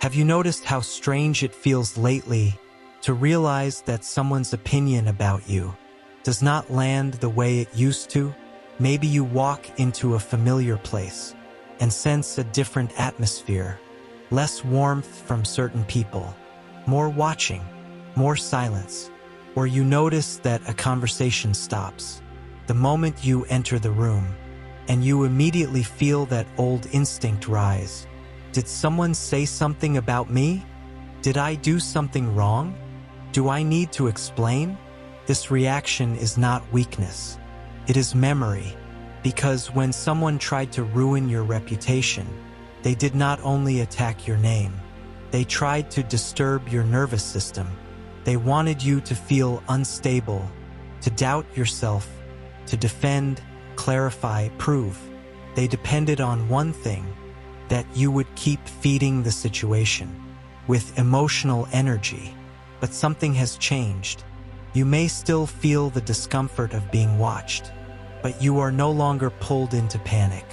Have you noticed how strange it feels lately to realize that someone's opinion about you does not land the way it used to? Maybe you walk into a familiar place and sense a different atmosphere, less warmth from certain people, more watching, more silence, or you notice that a conversation stops the moment you enter the room, and you immediately feel that old instinct rise. Did someone say something about me? Did I do something wrong? Do I need to explain? This reaction is not weakness. It is memory, because when someone tried to ruin your reputation, they did not only attack your name, they tried to disturb your nervous system. They wanted you to feel unstable, to doubt yourself, to defend, clarify, prove. They depended on one thing, that you would keep feeding the situation with emotional energy. But something has changed. You may still feel the discomfort of being watched, but you are no longer pulled into panic.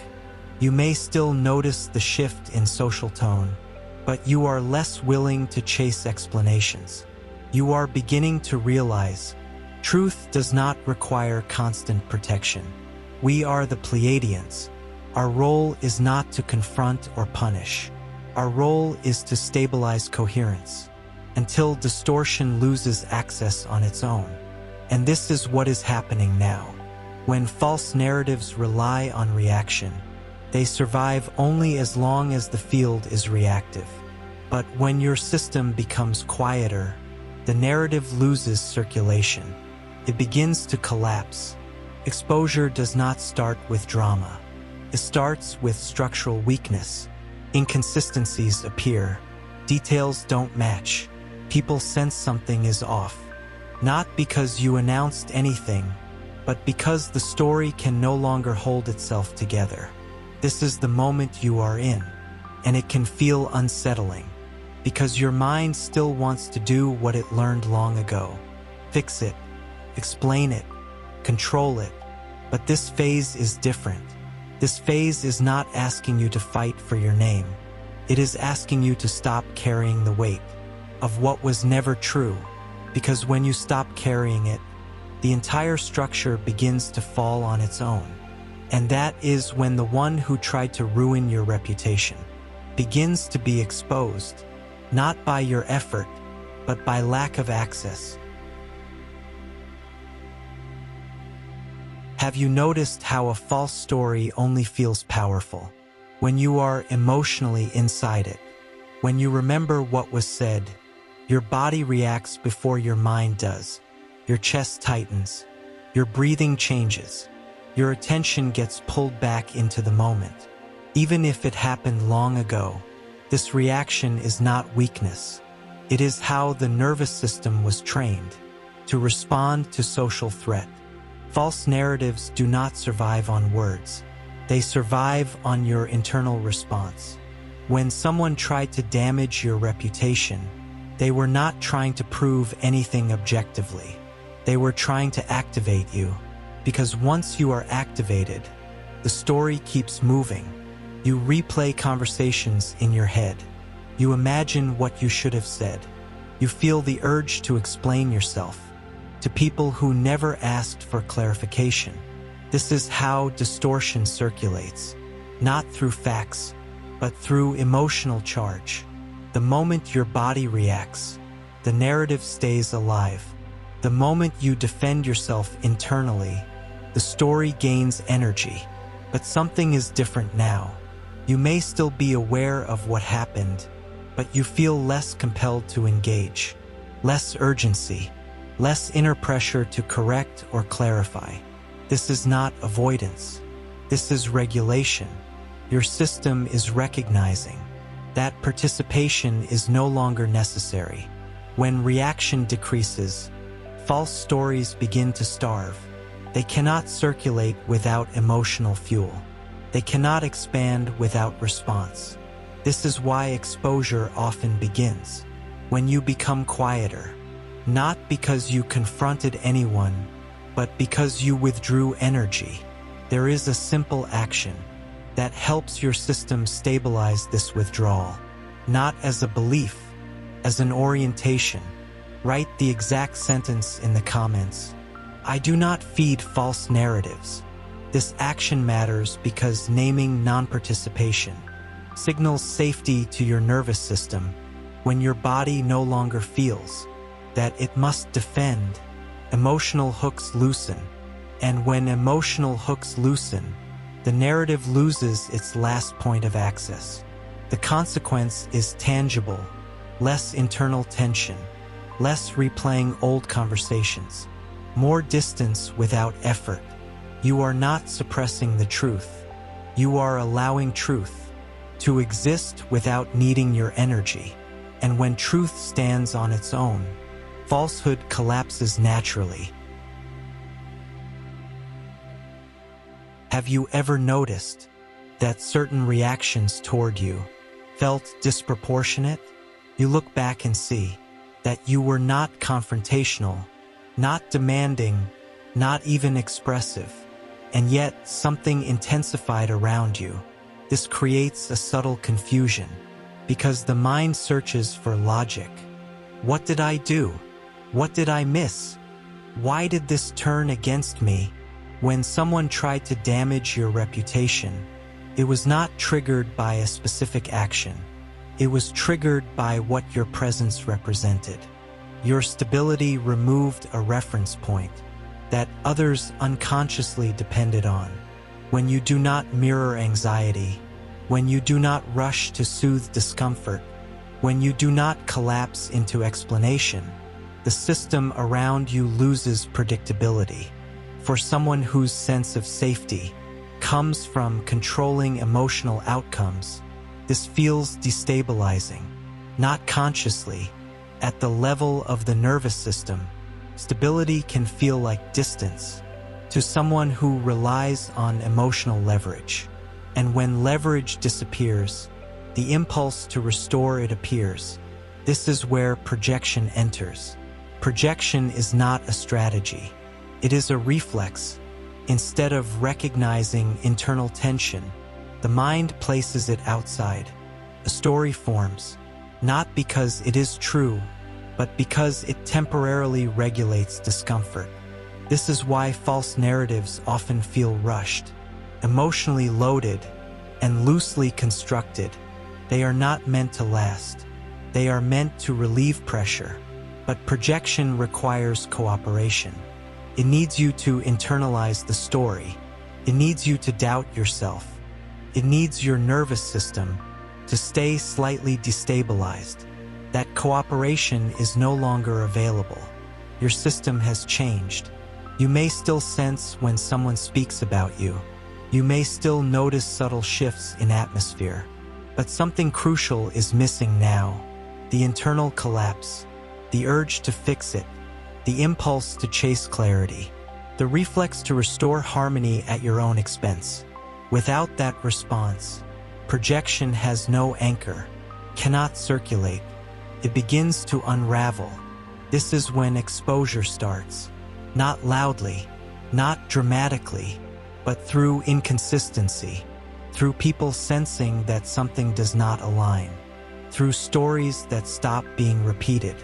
You may still notice the shift in social tone, but you are less willing to chase explanations. You are beginning to realize truth does not require constant protection. We are the Pleiadians. Our role is not to confront or punish. Our role is to stabilize coherence until distortion loses access on its own. And this is what is happening now. When false narratives rely on reaction, they survive only as long as the field is reactive. But when your system becomes quieter, the narrative loses circulation. It begins to collapse. Exposure does not start with drama. It starts with structural weakness. Inconsistencies appear. Details don't match. People sense something is off. Not because you announced anything, but because the story can no longer hold itself together. This is the moment you are in, and it can feel unsettling, because your mind still wants to do what it learned long ago. Fix it, explain it, control it. But this phase is different. This phase is not asking you to fight for your name. It is asking you to stop carrying the weight of what was never true, because when you stop carrying it, the entire structure begins to fall on its own. And that is when the one who tried to ruin your reputation begins to be exposed, not by your effort, but by lack of access. Have you noticed how a false story only feels powerful when you are emotionally inside it? When you remember what was said, your body reacts before your mind does. Your chest tightens. Your breathing changes. Your attention gets pulled back into the moment. Even if it happened long ago, this reaction is not weakness. It is how the nervous system was trained to respond to social threat. False narratives do not survive on words. They survive on your internal response. When someone tried to damage your reputation, they were not trying to prove anything objectively. They were trying to activate you, because once you are activated, the story keeps moving. You replay conversations in your head. You imagine what you should have said. You feel the urge to explain yourself to people who never asked for clarification. This is how distortion circulates, not through facts, but through emotional charge. The moment your body reacts, the narrative stays alive. The moment you defend yourself internally, the story gains energy. But something is different now. You may still be aware of what happened, but you feel less compelled to engage, less urgency, less inner pressure to correct or clarify. This is not avoidance. This is regulation. Your system is recognizing that participation is no longer necessary. When reaction decreases, false stories begin to starve. They cannot circulate without emotional fuel. They cannot expand without response. This is why exposure often begins when you become quieter, not because you confronted anyone, but because you withdrew energy. There is a simple action that helps your system stabilize this withdrawal. not as a belief, as an orientation. Write the exact sentence in the comments. I do not feed false narratives. This action matters because naming non-participation signals safety to your nervous system when your body no longer feels that it must defend. Emotional hooks loosen, and when emotional hooks loosen, the narrative loses its last point of access. The consequence is tangible, less internal tension, less replaying old conversations, more distance without effort. You are not suppressing the truth. You are allowing truth to exist without needing your energy. And when truth stands on its own, falsehood collapses naturally. Have you ever noticed that certain reactions toward you felt disproportionate? You look back and see that you were not confrontational, not demanding, not even expressive, and yet something intensified around you. This creates a subtle confusion because the mind searches for logic. What did I do? What did I miss? Why did this turn against me? When someone tried to damage your reputation, it was not triggered by a specific action. It was triggered by what your presence represented. Your stability removed a reference point that others unconsciously depended on. When you do not mirror anxiety, when you do not rush to soothe discomfort, when you do not collapse into explanation, the system around you loses predictability. For someone whose sense of safety comes from controlling emotional outcomes, this feels destabilizing. Not consciously, at the level of the nervous system, stability can feel like distance to someone who relies on emotional leverage. And when leverage disappears, the impulse to restore it appears. This is where projection enters. Projection is not a strategy. It is a reflex. Instead of recognizing internal tension, the mind places it outside. A story forms, not because it is true, but because it temporarily regulates discomfort. This is why false narratives often feel rushed, emotionally loaded, and loosely constructed. They are not meant to last. They are meant to relieve pressure. But projection requires cooperation. It needs you to internalize the story. It needs you to doubt yourself. It needs your nervous system to stay slightly destabilized. That cooperation is no longer available. Your system has changed. You may still sense when someone speaks about you. You may still notice subtle shifts in atmosphere. But something crucial is missing now. The internal collapse, the urge to fix it, the impulse to chase clarity, the reflex to restore harmony at your own expense. Without that response, projection has no anchor, cannot circulate. It begins to unravel. This is when exposure starts. Not loudly, not dramatically, but through inconsistency, through people sensing that something does not align, through stories that stop being repeated,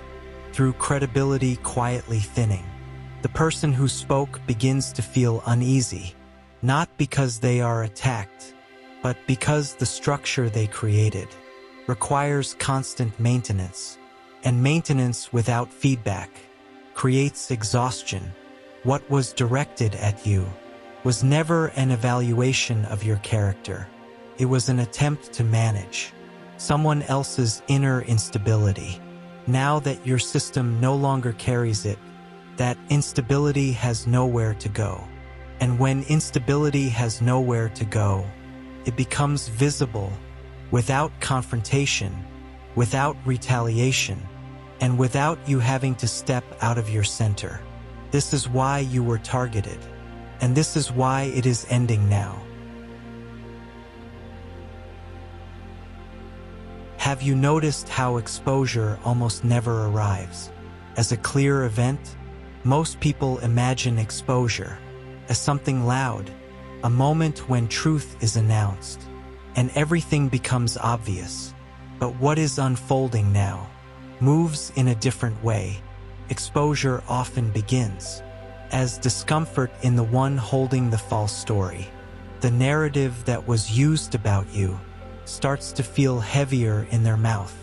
through credibility quietly thinning. The person who spoke begins to feel uneasy, not because they are attacked, but because the structure they created requires constant maintenance, and maintenance without feedback creates exhaustion. What was directed at you was never an evaluation of your character. It was an attempt to manage someone else's inner instability. Now that your system no longer carries it, that instability has nowhere to go. And when instability has nowhere to go, it becomes visible, without confrontation, without retaliation, and without you having to step out of your center. This is why you were targeted, and this is why it is ending now. Have you noticed how exposure almost never arrives as a clear event? Most people imagine exposure as something loud, a moment when truth is announced, and everything becomes obvious. But what is unfolding now moves in a different way. Exposure often begins as discomfort in the one holding the false story. The narrative that was used about you starts to feel heavier in their mouth,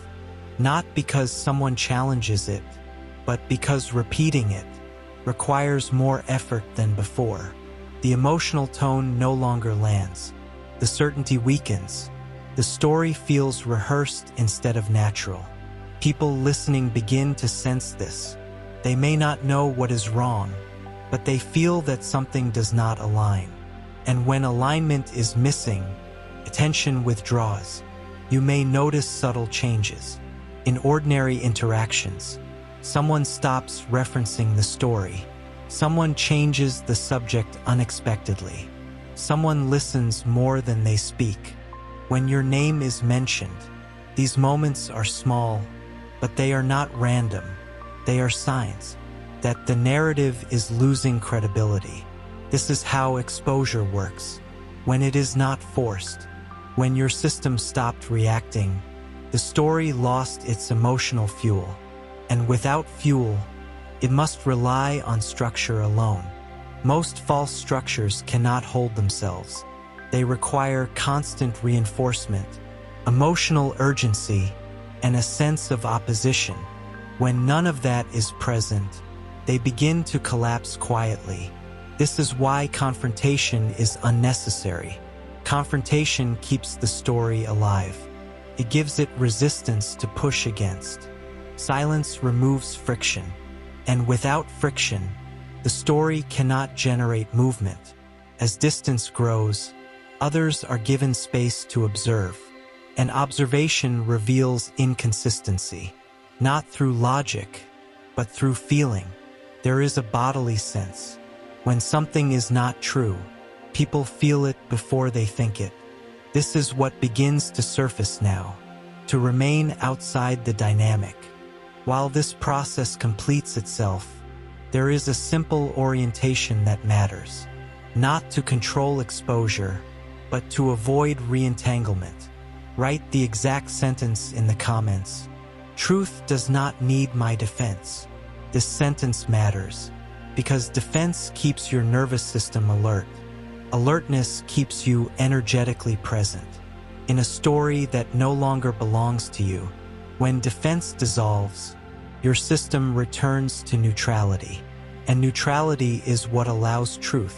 not because someone challenges it, but because repeating it requires more effort than before. The emotional tone no longer lands. The certainty weakens. The story feels rehearsed instead of natural. People listening begin to sense this. They may not know what is wrong, but they feel that something does not align. And when alignment is missing, attention withdraws. You may notice subtle changes. In ordinary interactions, someone stops referencing the story. Someone changes the subject unexpectedly. Someone listens more than they speak. When your name is mentioned, these moments are small, but they are not random. They are signs that the narrative is losing credibility. This is how exposure works. When it is not forced, when your system stopped reacting, the story lost its emotional fuel. And without fuel, it must rely on structure alone. Most false structures cannot hold themselves. They require constant reinforcement, emotional urgency, and a sense of opposition. When none of that is present, they begin to collapse quietly. This is why confrontation is unnecessary. Confrontation keeps the story alive. It gives it resistance to push against. Silence removes friction, and without friction, the story cannot generate movement. As distance grows, others are given space to observe, and observation reveals inconsistency, not through logic, but through feeling. There is a bodily sense. When something is not true, people feel it before they think it. This is what begins to surface now, to remain outside the dynamic. While this process completes itself, there is a simple orientation that matters. Not to control exposure, but to avoid re-entanglement. Write the exact sentence in the comments. Truth does not need my defense. This sentence matters, because defense keeps your nervous system alert. Alertness keeps you energetically present. In a story that no longer belongs to you, when defense dissolves, your system returns to neutrality. And neutrality is what allows truth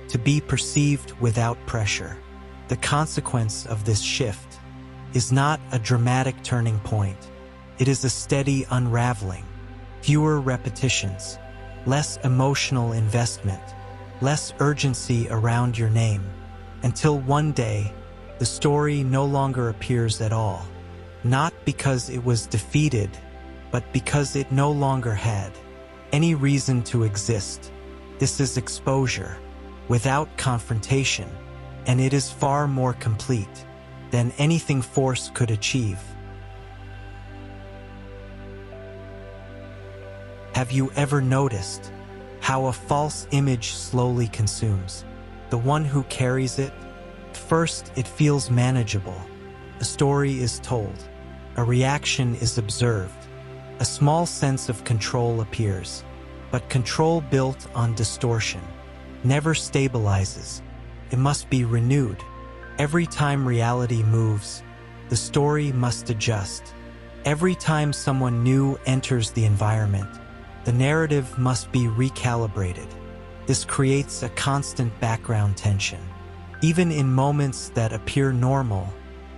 to be perceived without pressure. The consequence of this shift is not a dramatic turning point. It is a steady unraveling. Fewer repetitions, less emotional investment, less urgency around your name, until one day, the story no longer appears at all. Not because it was defeated, but because it no longer had any reason to exist. This is exposure, without confrontation, and it is far more complete than anything force could achieve. Have you ever noticed how a false image slowly consumes the one who carries it? First, it feels manageable. A story is told. A reaction is observed. A small sense of control appears. But control built on distortion never stabilizes. It must be renewed. Every time reality moves, the story must adjust. Every time someone new enters the environment, the narrative must be recalibrated. This creates a constant background tension. Even in moments that appear normal,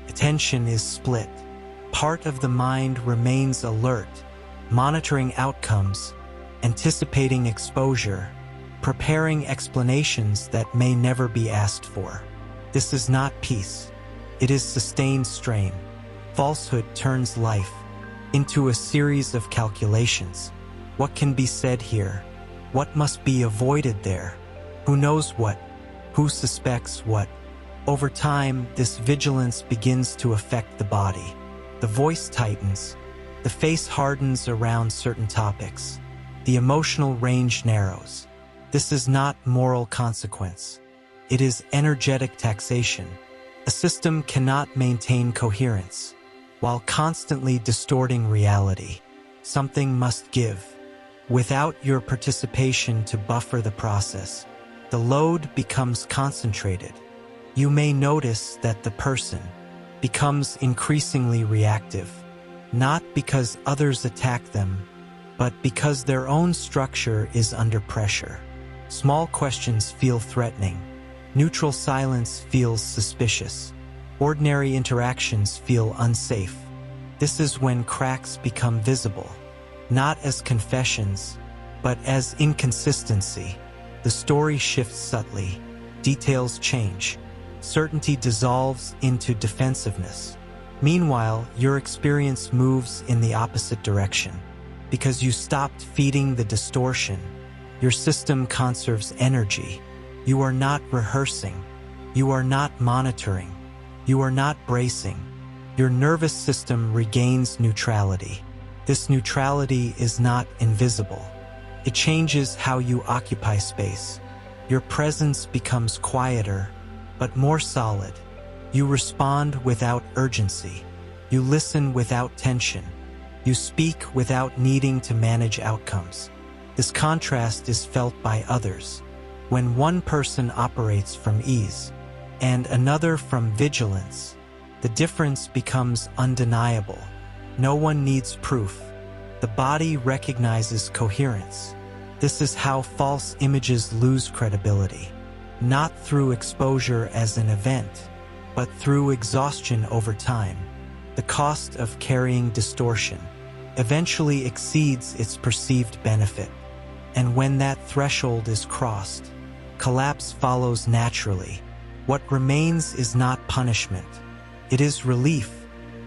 attention is split. Part of the mind remains alert, monitoring outcomes, anticipating exposure, preparing explanations that may never be asked for. This is not peace. It is sustained strain. Falsehood turns life into a series of calculations. What can be said here? What must be avoided there? Who knows what? Who suspects what? Over time, this vigilance begins to affect the body. The voice tightens. The face hardens around certain topics. The emotional range narrows. This is not moral consequence. It is energetic taxation. A system cannot maintain coherence while constantly distorting reality. Something must give. Without your participation to buffer the process, the load becomes concentrated. You may notice that the person becomes increasingly reactive, not because others attack them, but because their own structure is under pressure. Small questions feel threatening. Neutral silence feels suspicious. Ordinary interactions feel unsafe. This is when cracks become visible, not as confessions, but as inconsistency. The story shifts subtly. Details change. Certainty dissolves into defensiveness. Meanwhile, your experience moves in the opposite direction. Because you stopped feeding the distortion, your system conserves energy. You are not rehearsing. You are not monitoring. You are not bracing. Your nervous system regains neutrality. This neutrality is not invisible. It changes how you occupy space. Your presence becomes quieter, but more solid. You respond without urgency. You listen without tension. You speak without needing to manage outcomes. This contrast is felt by others. When one person operates from ease and another from vigilance, the difference becomes undeniable. No one needs proof. The body recognizes coherence. This is how false images lose credibility, not through exposure as an event, but through exhaustion over time. The cost of carrying distortion eventually exceeds its perceived benefit. And when that threshold is crossed, collapse follows naturally. What remains is not punishment. It is relief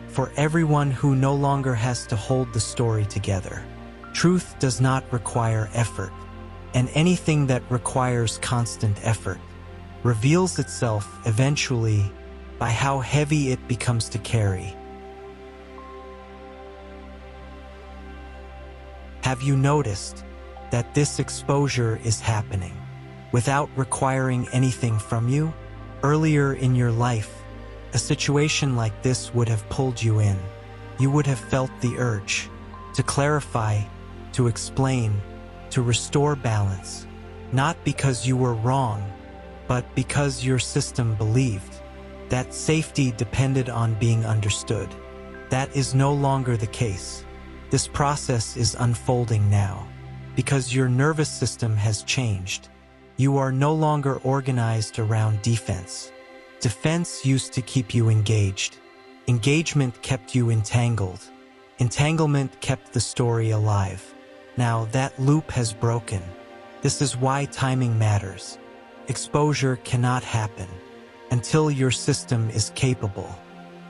for everyone who no longer has to hold the story together. Truth does not require effort, and anything that requires constant effort reveals itself eventually by how heavy it becomes to carry. Have you noticed that this exposure is happening without requiring anything from you? Earlier in your life, a situation like this would have pulled you in. You would have felt the urge to clarify, to explain, to restore balance, not because you were wrong, but because your system believed that safety depended on being understood. That is no longer the case. This process is unfolding now because your nervous system has changed. You are no longer organized around defense. Defense used to keep you engaged. Engagement kept you entangled. Entanglement kept the story alive. Now that loop has broken. This is why timing matters. Exposure cannot happen until your system is capable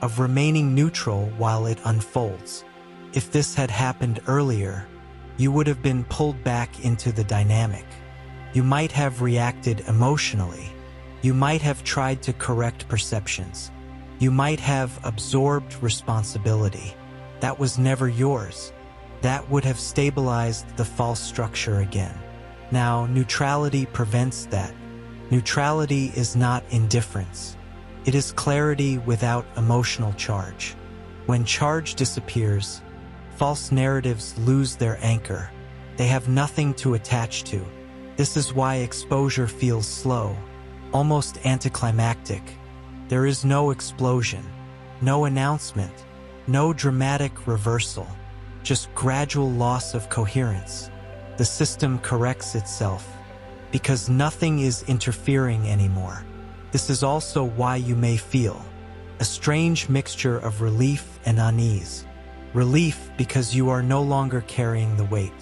of remaining neutral while it unfolds. If this had happened earlier, you would have been pulled back into the dynamic. You might have reacted emotionally. You might have tried to correct perceptions. You might have absorbed responsibility. That was never yours. That would have stabilized the false structure again. Now, neutrality prevents that. Neutrality is not indifference. It is clarity without emotional charge. When charge disappears, false narratives lose their anchor. They have nothing to attach to. This is why exposure feels slow, almost anticlimactic. There is no explosion, no announcement, no dramatic reversal, just gradual loss of coherence. The system corrects itself because nothing is interfering anymore. This is also why you may feel a strange mixture of relief and unease. Relief because you are no longer carrying the weight.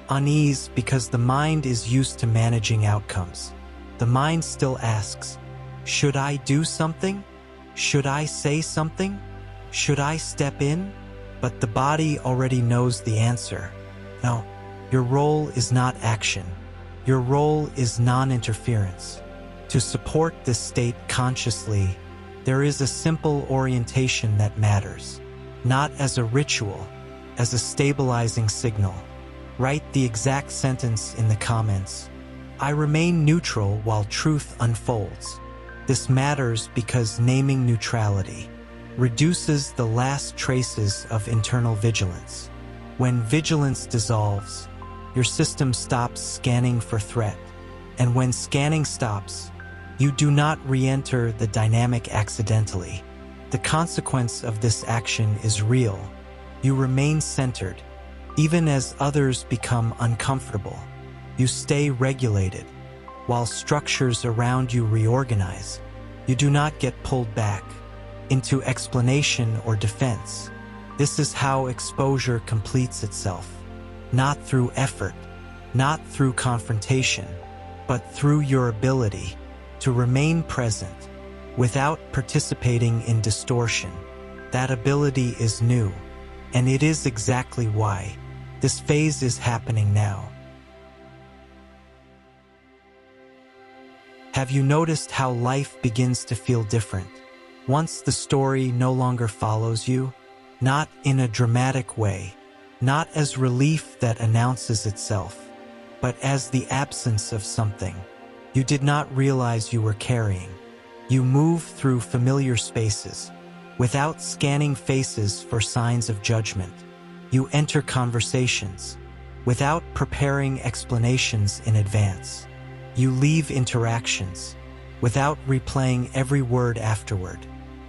Unease because the mind is used to managing outcomes. The mind still asks, should I do something? Should I say something? Should I step in? But the body already knows the answer. No, your role is not action. Your role is non-interference. To support this state consciously, there is a simple orientation that matters. Not as a ritual, as a stabilizing signal. Write the exact sentence in the comments. I remain neutral while truth unfolds. This matters because naming neutrality reduces the last traces of internal vigilance. When vigilance dissolves, your system stops scanning for threat. And when scanning stops, you do not re-enter the dynamic accidentally. The consequence of this action is real. You remain centered, even as others become uncomfortable. You stay regulated, while structures around you reorganize. You do not get pulled back into explanation or defense. This is how exposure completes itself. Not through effort, not through confrontation, but through your ability to remain present without participating in distortion. That ability is new, and it is exactly why this phase is happening now. Have you noticed how life begins to feel different once the story no longer follows you? Not in a dramatic way, not as relief that announces itself, but as the absence of something you did not realize you were carrying. You move through familiar spaces without scanning faces for signs of judgment. You enter conversations without preparing explanations in advance. You leave interactions without replaying every word afterward.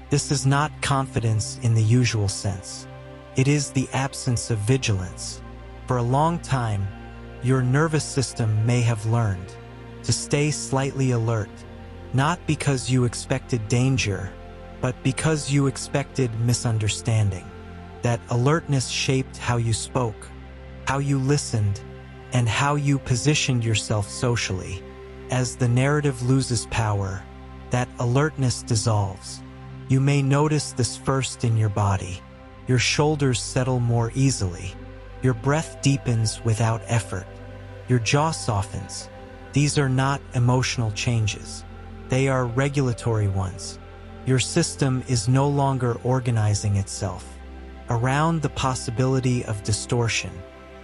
This is not confidence in the usual sense. It is the absence of vigilance. For a long time, your nervous system may have learned to stay slightly alert, not because you expected danger, but because you expected misunderstanding. That alertness shaped how you spoke, how you listened, and how you positioned yourself socially. As the narrative loses power, that alertness dissolves. You may notice this first in your body. Your shoulders settle more easily. Your breath deepens without effort. Your jaw softens. These are not emotional changes. They are regulatory ones. Your system is no longer organizing itself around the possibility of distortion.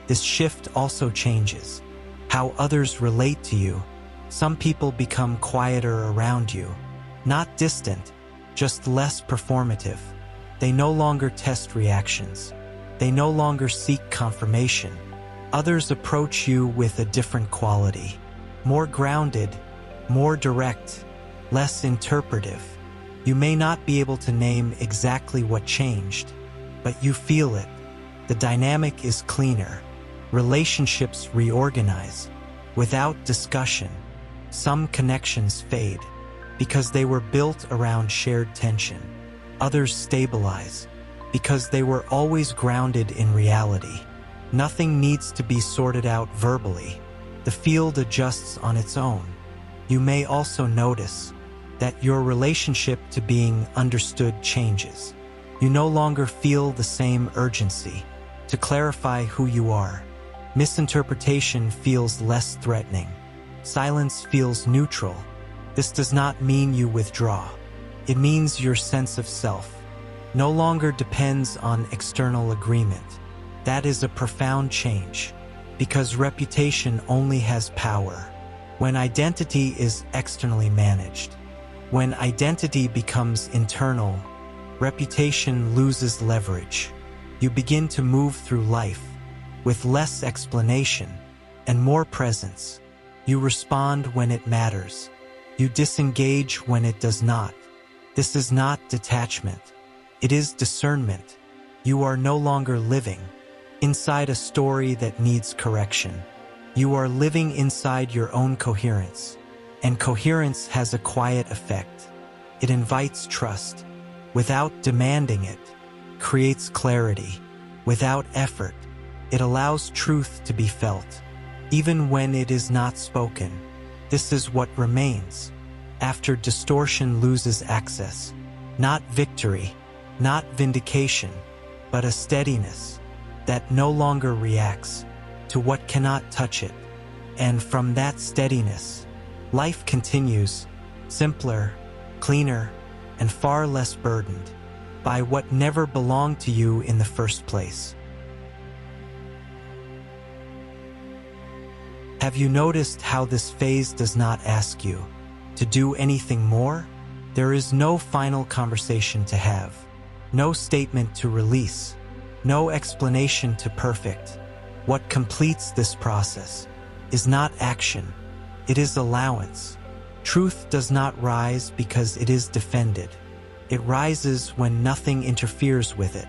This shift also changes how others relate to you. Some people become quieter around you, not distant, just less performative. They no longer test reactions. They no longer seek confirmation. Others approach you with a different quality, more grounded, more direct, less interpretive. You may not be able to name exactly what changed, but you feel it. The dynamic is cleaner. Relationships reorganize without discussion. Some connections fade because they were built around shared tension. Others stabilize because they were always grounded in reality. Nothing needs to be sorted out verbally. The field adjusts on its own. You may also notice that your relationship to being understood changes. You no longer feel the same urgency to clarify who you are. Misinterpretation feels less threatening. Silence feels neutral. This does not mean you withdraw. It means your sense of self no longer depends on external agreement. That is a profound change, because reputation only has power when identity is externally managed. When identity becomes internal, reputation loses leverage. You begin to move through life with less explanation and more presence. You respond when it matters. You disengage when it does not. This is not detachment. It is discernment. You are no longer living inside a story that needs correction. You are living inside your own coherence. And coherence has a quiet effect. It invites trust without demanding it, creates clarity without effort. It allows truth to be felt, even when it is not spoken. This is what remains after distortion loses access. Not victory, not vindication, but a steadiness that no longer reacts to what cannot touch it. And from that steadiness, life continues, simpler, cleaner, and far less burdened by what never belonged to you in the first place. Have you noticed how this phase does not ask you to do anything more? There is no final conversation to have. no statement to release, no explanation to perfect. What completes this process is not action, it is allowance. Truth does not rise because it is defended. It rises when nothing interferes with it.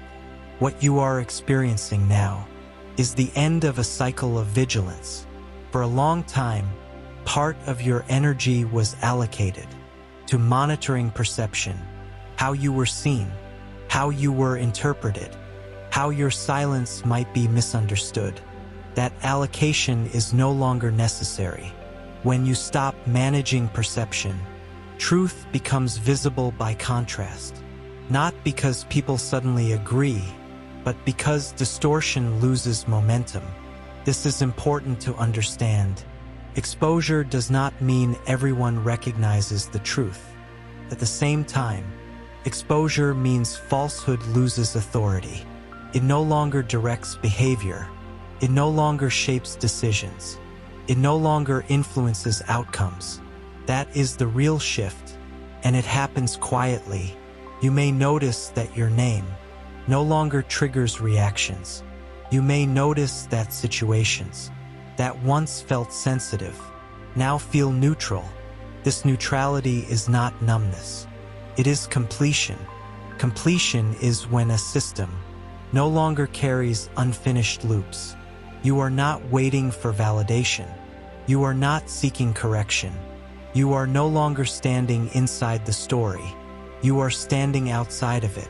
What you are experiencing now is the end of a cycle of vigilance. For a long time, part of your energy was allocated to monitoring perception, how you were seen, how you were interpreted, how your silence might be misunderstood. That allocation is no longer necessary. When you stop managing perception, truth becomes visible by contrast, not because people suddenly agree, but because distortion loses momentum. This is important to understand. Exposure does not mean everyone recognizes the truth. At the same time, exposure means falsehood loses authority. It no longer directs behavior. It no longer shapes decisions. It no longer influences outcomes. That is the real shift, and it happens quietly. You may notice that your name no longer triggers reactions. You may notice that situations that once felt sensitive now feel neutral. This neutrality is not numbness. It is completion. Completion is when a system no longer carries unfinished loops. You are not waiting for validation. You are not seeking correction. You are no longer standing inside the story. You are standing outside of it.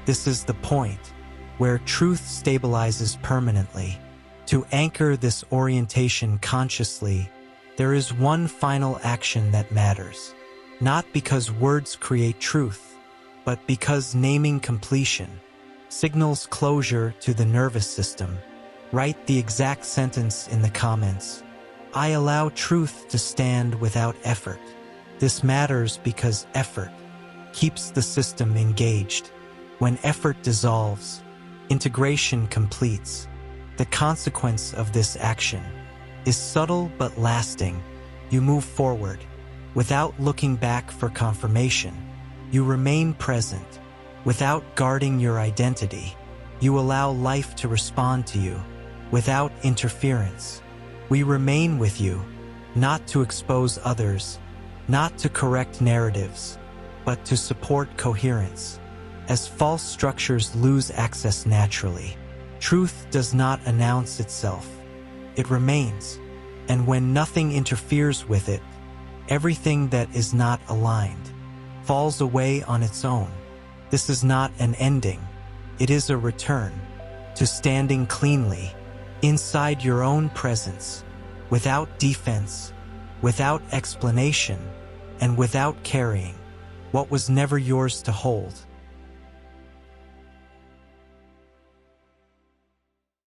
This is the point where truth stabilizes permanently. To anchor this orientation consciously, there is one final action that matters. Not because words create truth, but because naming completion signals closure to the nervous system. Write the exact sentence in the comments. I allow truth to stand without effort. This matters because effort keeps the system engaged. When effort dissolves, integration completes. The consequence of this action is subtle but lasting. You move forward without looking back for confirmation. You remain present without guarding your identity. You allow life to respond to you without interference. We remain with you, not to expose others, not to correct narratives, but to support coherence. As false structures lose access naturally, truth does not announce itself. It remains, and when nothing interferes with it, everything that is not aligned falls away on its own. This is not an ending. It is a return to standing cleanly inside your own presence, without defense, without explanation, and without carrying what was never yours to hold.